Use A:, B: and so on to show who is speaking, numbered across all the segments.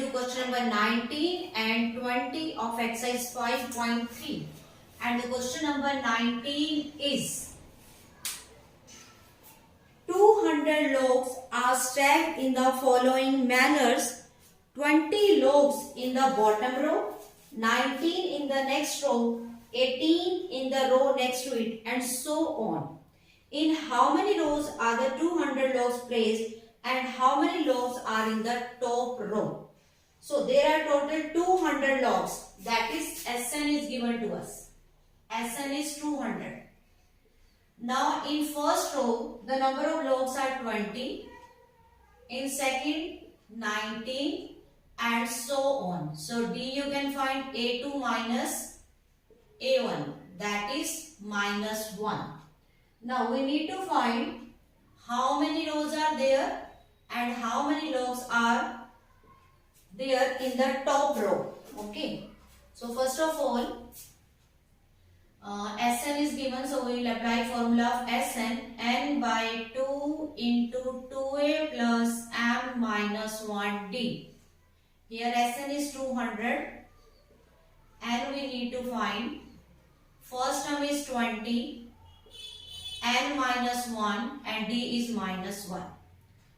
A: question number 19 and 20 of exercise 5.3. And the question number 19 is 200 loaves are stacked in the following manners. 20 loaves in the bottom row, 19 in the next row, 18 in the row next to it, and so on. In how many rows are the 200 loaves placed and how many loaves are in the top row? So there are total 200 loaves, that is Sn is given to us. Sn is 200. Now in first row the number of loaves are 20, in second 19 and so on. So D you can find A2 minus A1, that is minus 1. Now we need to find how many rows are there and how many loaves are there in the top row. Okay. So first of all, Sn is given, so we will apply formula of Sn, n by 2 into 2a plus m minus 1d. Here Sn is 200 and we need to find first term is 20, n minus 1 and d is minus 1.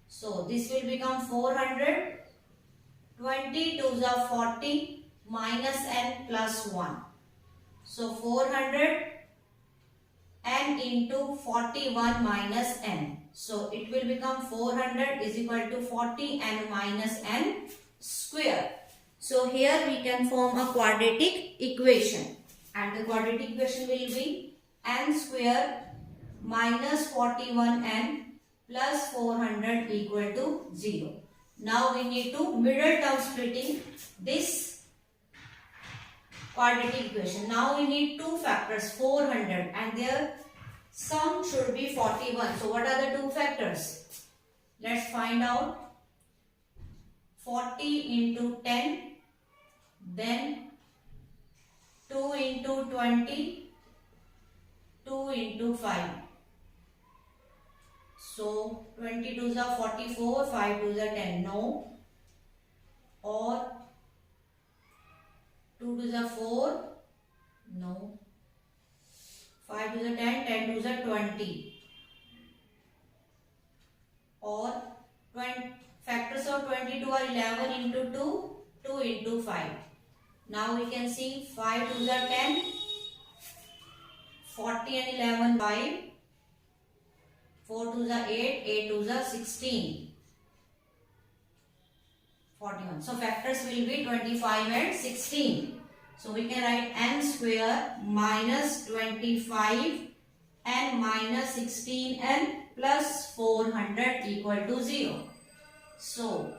A: So this will become 400, 20 2s are 40 minus n plus 1. So 400 n into 41 minus n. So it will become 400 is equal to 40 n minus n square. So here we can form a quadratic equation, and the quadratic equation will be n square minus 41n plus 400 equal to 0. Now we need to middle term splitting this quadratic equation. Now we need two factors 400 and their sum should be 41. So what are the two factors? Let's find out. 40 into 10, then 2 into 20, 2 into 5. So 22s are 44, 5 2s are 10, no. Or 2 2s are 4, no. 5 2s are 10, 10 2s are 20. Or factors of 22 are 11 into 2, 2 into 5. Now we can see 5 2s are 10, 40 and 11 5. 4 2s are 8, 8 2s are 16, 41. So factors will be 25 and 16. So we can write n square minus 25 and minus 16 and plus 400 equal to 0. So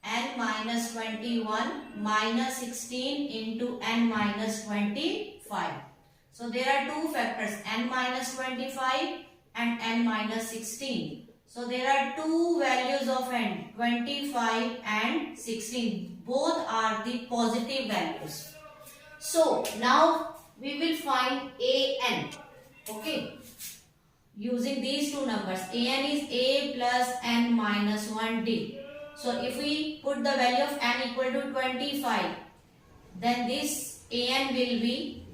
A: n minus 21 minus 16 into n minus 25. So there are two factors, n minus 25 and n minus 16. So there are two values of n, 25 and 16. Both are the positive values. So now we will find an. Okay. Using these two numbers. An is a plus n minus 1d. So if we put the value of n equal to 25, then this an will be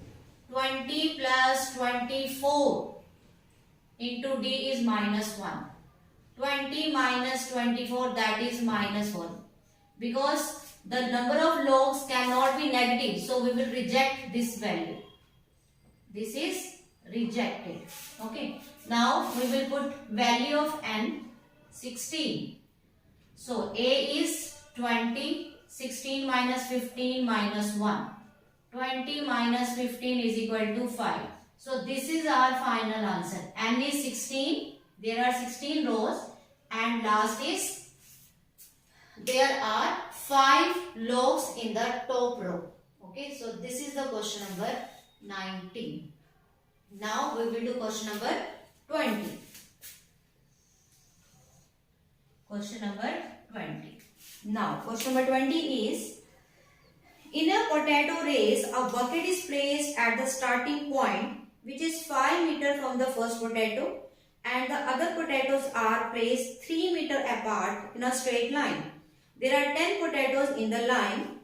A: 20 plus 24 into d is minus 1. 20 minus 24, that is minus 1. Because the number of loaves cannot be negative, so we will reject this value. This is rejected. Okay. Now we will put value of n 16. So a is 20, 16 minus 15 minus 1. 20 minus 15 is equal to 5. So this is our final answer. N is 16. There are 16 rows and last is there are 5 loaves in the top row. Okay, so this is the question number 19. Now we will do question number 20. Question number 20. Now question number 20 is, in a potato race, a bucket is placed at the starting point, which is 5 meters from the first potato, and the other potatoes are placed 3 meters apart in a straight line. There are 10 potatoes in the line.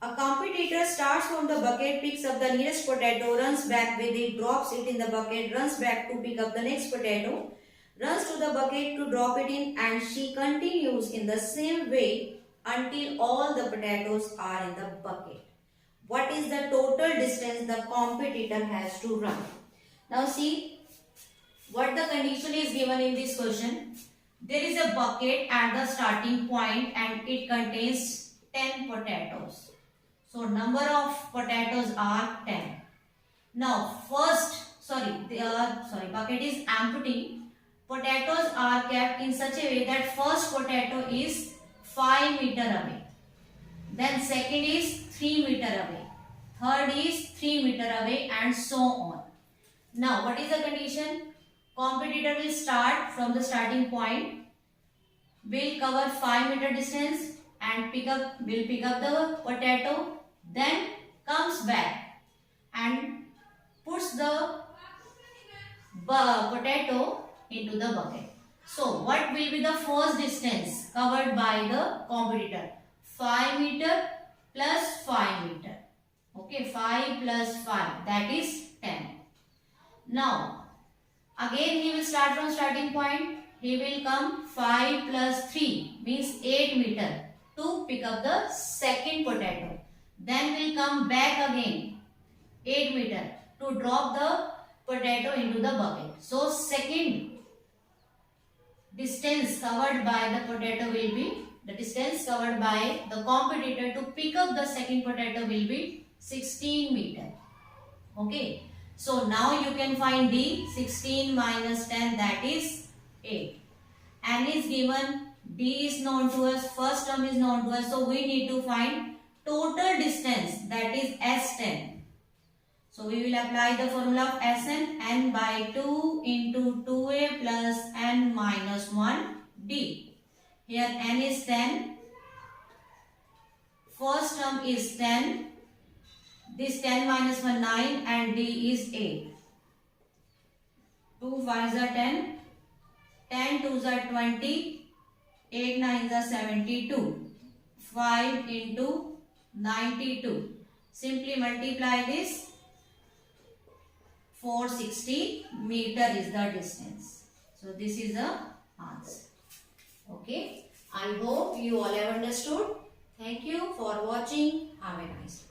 A: A competitor starts from the bucket, picks up the nearest potato, runs back with it, drops it in the bucket, runs back to pick up the next potato, runs to the bucket to drop it in, and she continues in the same way until all the potatoes are in the bucket. What is the total distance the competitor has to run? Now see what the condition is given in this question. There is a bucket at the starting point and it contains 10 potatoes. So number of potatoes are 10. Now bucket is empty. Potatoes are kept in such a way that first potato is 5 meter away. Then second is 3 meter away. Third is 3 meter away, and so on. Now what is the condition? Competitor will start from the starting point, will cover 5 meter distance and will pick up the potato, then comes back and puts the potato into the bucket. So what will be the first distance covered by the competitor? 5 meter plus 5 meter. Okay, 5 plus 5, that is 10. Now again he will start from starting point. He will come 5 plus 3 means 8 meter to pick up the second potato. Then will come back again 8 meter to drop the potato into the bucket. So second distance covered by the potato will be, the distance covered by the competitor to pick up the second potato will be 16 meter. Okay. So now you can find D. 16 minus 10, that is 8. N is given, D is known to us, first term is known to us. So we need to find total distance, that is S10. So we will apply the formula of Sn, n by 2 into 2a plus n minus 1 D. Here n is 10. First term is 10. This 10 minus 1 9 and D is 8. 2 5s are 10. 10 2s are 20. 8 9s are 72. 5 into 92. Simply multiply this. 460 meter is the distance. So this is the answer. Okay. I hope you all have understood. Thank you for watching. Have a nice day.